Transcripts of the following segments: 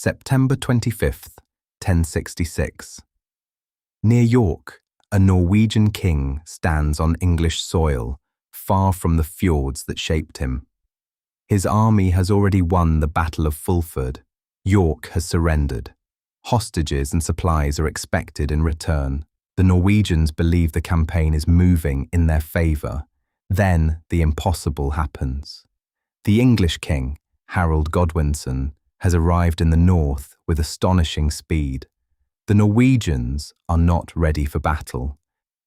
September 25th, 1066. Near York, a Norwegian king stands on English soil, far from the fjords that shaped him. His army has already won the Battle of Fulford. York has surrendered. Hostages and supplies are expected in return. The Norwegians believe the campaign is moving in their favour. Then the impossible happens. The English king, Harold Godwinson, has arrived in the north with astonishing speed. The Norwegians are not ready for battle.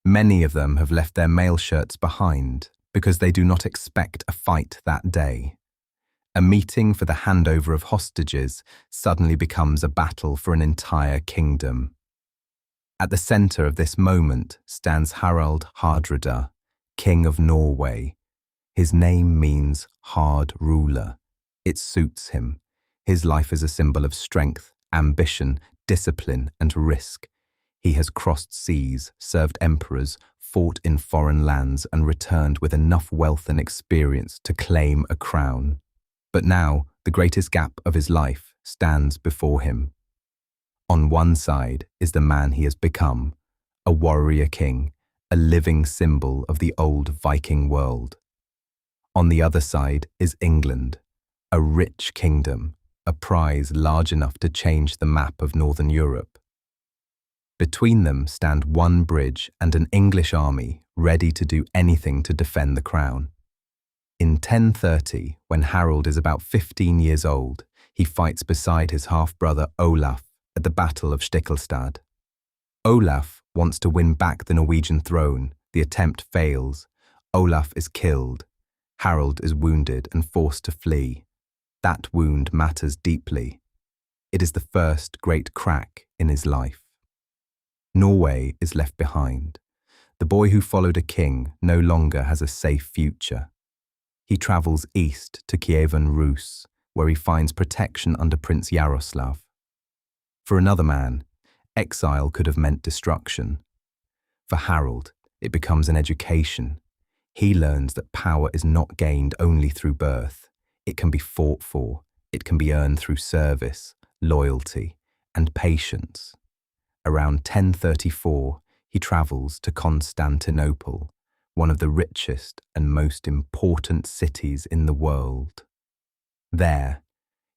Many of them have left their mail shirts behind because they do not expect a fight that day. A meeting for the handover of hostages suddenly becomes a battle for an entire kingdom. At the centre of this moment stands Harald Hardrada, King of Norway. His name means hard ruler. It suits him. His life is a symbol of strength, ambition, discipline, and risk. He has crossed seas, served emperors, fought in foreign lands, and returned with enough wealth and experience to claim a crown. But now, the greatest gap of his life stands before him. On one side is the man he has become, a warrior king, a living symbol of the old Viking world. On the other side is England, a rich kingdom, a prize large enough to change the map of Northern Europe. Between them stand one bridge and an English army ready to do anything to defend the crown. In 1030, when Harold is about 15 years old, he fights beside his half-brother Olaf at the Battle of Stiklestad. Olaf wants to win back the Norwegian throne. The attempt fails. Olaf is killed. Harold is wounded and forced to flee. That wound matters deeply. It is the first great crack in his life. Norway is left behind. The boy who followed a king no longer has a safe future. He travels east to Kievan Rus, where he finds protection under Prince Yaroslav. For another man, exile could have meant destruction. For Harold, it becomes an education. He learns that power is not gained only through birth. It can be fought for. It can be earned through service, loyalty, and patience. Around 1034, he travels to Constantinople, one of the richest and most important cities in the world. There,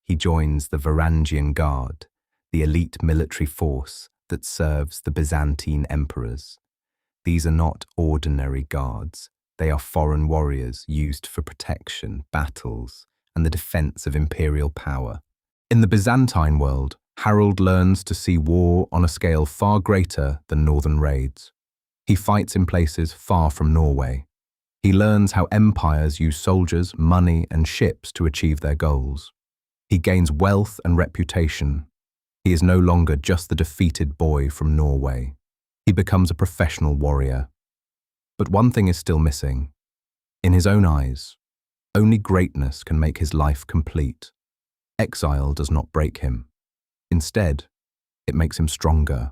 he joins the Varangian Guard, the elite military force that serves the Byzantine emperors. These are not ordinary guards. They are foreign warriors used for protection, battles, and the defense of imperial power. In the Byzantine world, Harold learns to see war on a scale far greater than northern raids. He fights in places far from Norway. He learns how empires use soldiers, money, and ships to achieve their goals. He gains wealth and reputation. He is no longer just the defeated boy from Norway. He becomes a professional warrior. But one thing is still missing. In his own eyes, only greatness can make his life complete. Exile does not break him. Instead, it makes him stronger.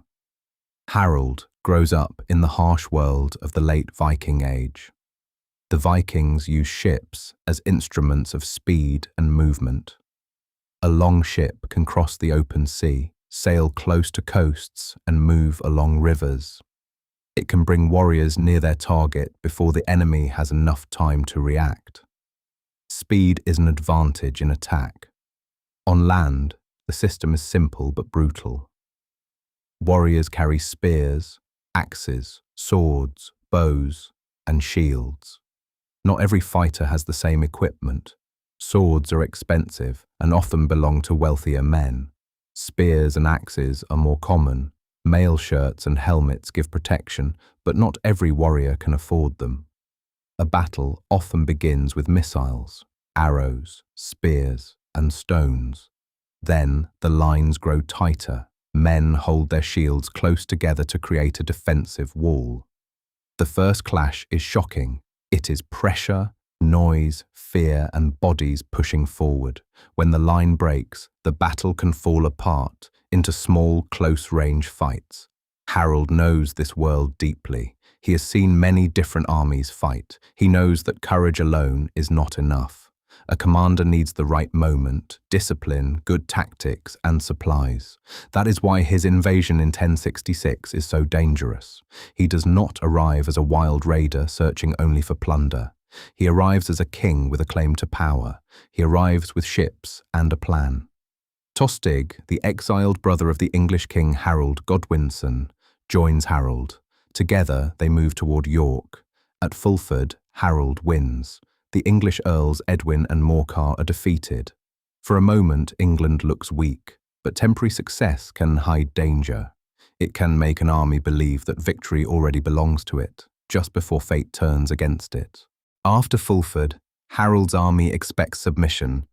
Harold grows up in the harsh world of the late Viking Age. The Vikings used ships as instruments of speed and movement. A long ship can cross the open sea, sail close to coasts, and move along rivers. It can bring warriors near their target before the enemy has enough time to react. Speed is an advantage in attack. On land, the system is simple but brutal. Warriors carry spears, axes, swords, bows, and shields. Not every fighter has the same equipment. Swords are expensive and often belong to wealthier men. Spears and axes are more common. Mail shirts and helmets give protection, but not every warrior can afford them. A battle often begins with missiles, arrows, spears, and stones. Then the lines grow tighter. Men hold their shields close together to create a defensive wall. The first clash is shocking. It is pressure, noise, fear, and bodies pushing forward. When the line breaks, the battle can fall apart into small, close-range fights. Harold knows this world deeply. He has seen many different armies fight. He knows that courage alone is not enough. A commander needs the right moment, discipline, good tactics, and supplies. That is why his invasion in 1066 is so dangerous. He does not arrive as a wild raider searching only for plunder. He arrives as a king with a claim to power. He arrives with ships and a plan. Tostig, the exiled brother of the English king Harold Godwinson, joins Harold. Together, they move toward York. At Fulford, Harold wins. The English earls Edwin and Morcar are defeated. For a moment, England looks weak, but temporary success can hide danger. It can make an army believe that victory already belongs to it, just before fate turns against it. After Fulford, Harold's army expects submission.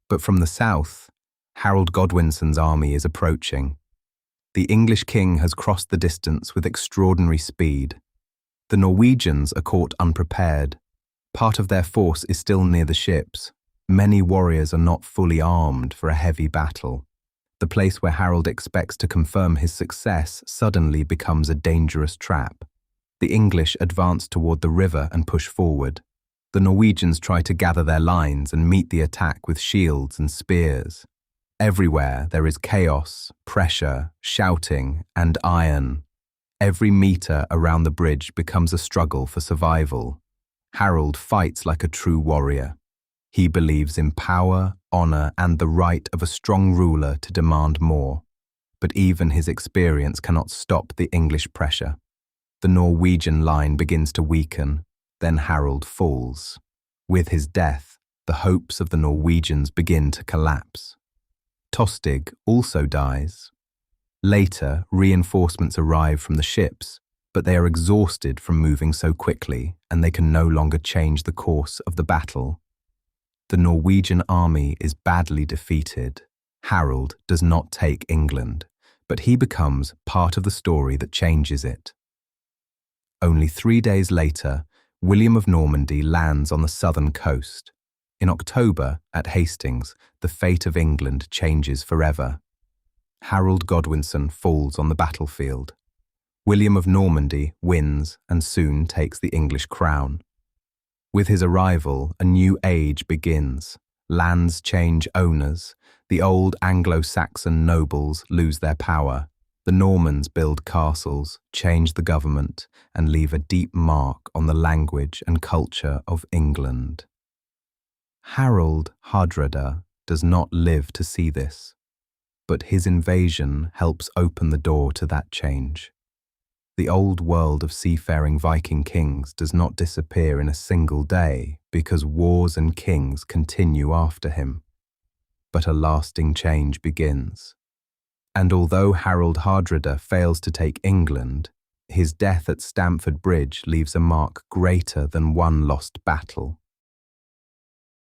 But from the south, Harold Godwinson's army is approaching. The English king has crossed the distance with extraordinary speed. The Norwegians are caught unprepared. Part of their force is still near the ships. Many warriors are not fully armed for a heavy battle. The place where Harold expects to confirm his success suddenly becomes a dangerous trap. The English advance toward the river and push forward. The Norwegians try to gather their lines and meet the attack with shields and spears. Everywhere there is chaos, pressure, shouting, and iron. Every meter around the bridge becomes a struggle for survival. Harold fights like a true warrior. He believes in power, honor, and the right of a strong ruler to demand more. But even his experience cannot stop the English pressure. The Norwegian line begins to weaken, then Harold falls. With his death, the hopes of the Norwegians begin to collapse. Tostig also dies. Later, reinforcements arrive from the ships, but they are exhausted from moving so quickly, and they can no longer change the course of the battle. The Norwegian army is badly defeated. Harold does not take England, but he becomes part of the story that changes it. Only 3 days later, William of Normandy lands on the southern coast. In October, at Hastings, the fate of England changes forever. Harold Godwinson falls on the battlefield. William of Normandy wins and soon takes the English crown. With his arrival, a new age begins. Lands change owners. The old Anglo-Saxon nobles lose their power. The Normans build castles, change the government, and leave a deep mark on the language and culture of England. Harald Hardrada does not live to see this, but his invasion helps open the door to that change. The old world of seafaring Viking kings does not disappear in a single day because wars and kings continue after him, but a lasting change begins. And although Harald Hardrada fails to take England, his death at Stamford Bridge leaves a mark greater than one lost battle.